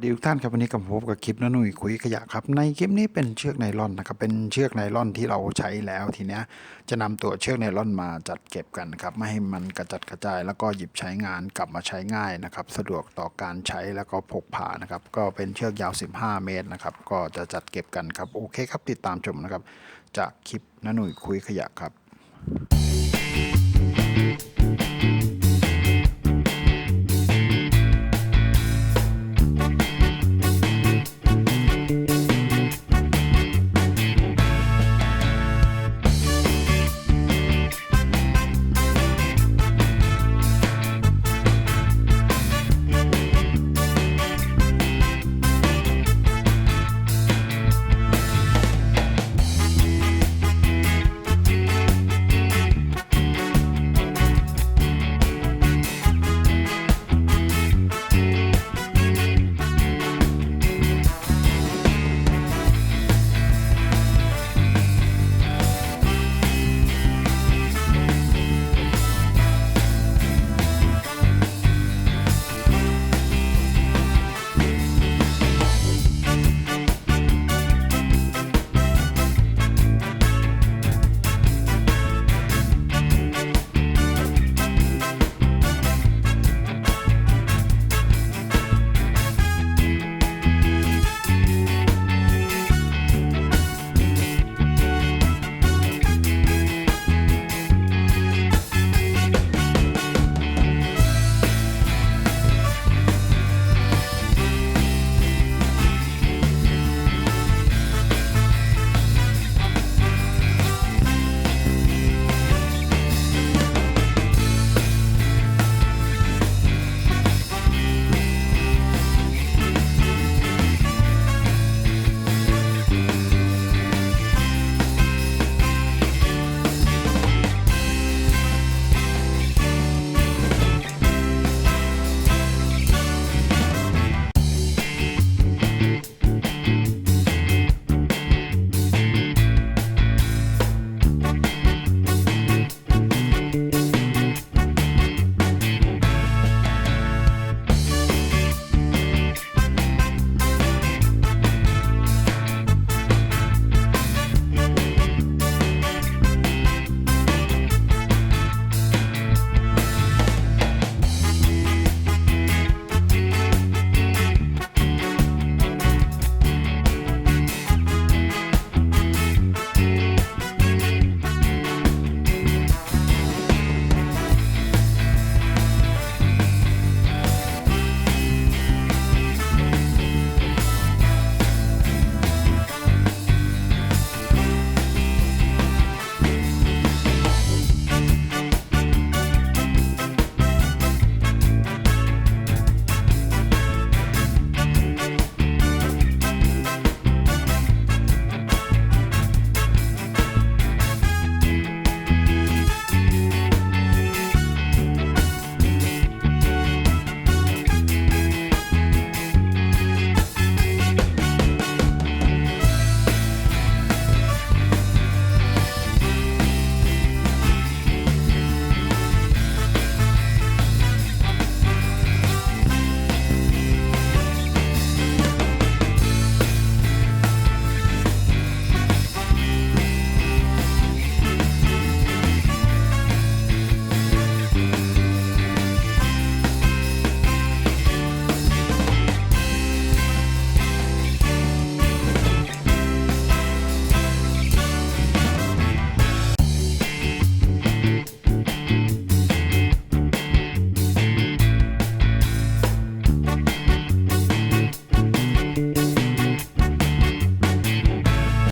ดีทุกท่านครับวันนี้กับผมพบกับคลิปน้าหนุ่ยคุยขยะครับในคลิปนี้เป็นเชือกไนลอนนะครับเป็นเชือกไนลอนที่เราใช้แล้วทีเนี้ยจะนำตัวเชือกไนลอนมาจัดเก็บกันครับไม่ให้มันกระจัดกระจายแล้วก็หยิบใช้งานกลับมาใช้ง่ายนะครับสะดวกต่อการใช้แล้วก็พกพานะครับก็เป็นเชือกยาว15 เมตรนะครับก็จะจัดเก็บกันครับโอเคครับติดตามชมนะครับจากคลิปน้าหนุ่ยคุยขยะครับ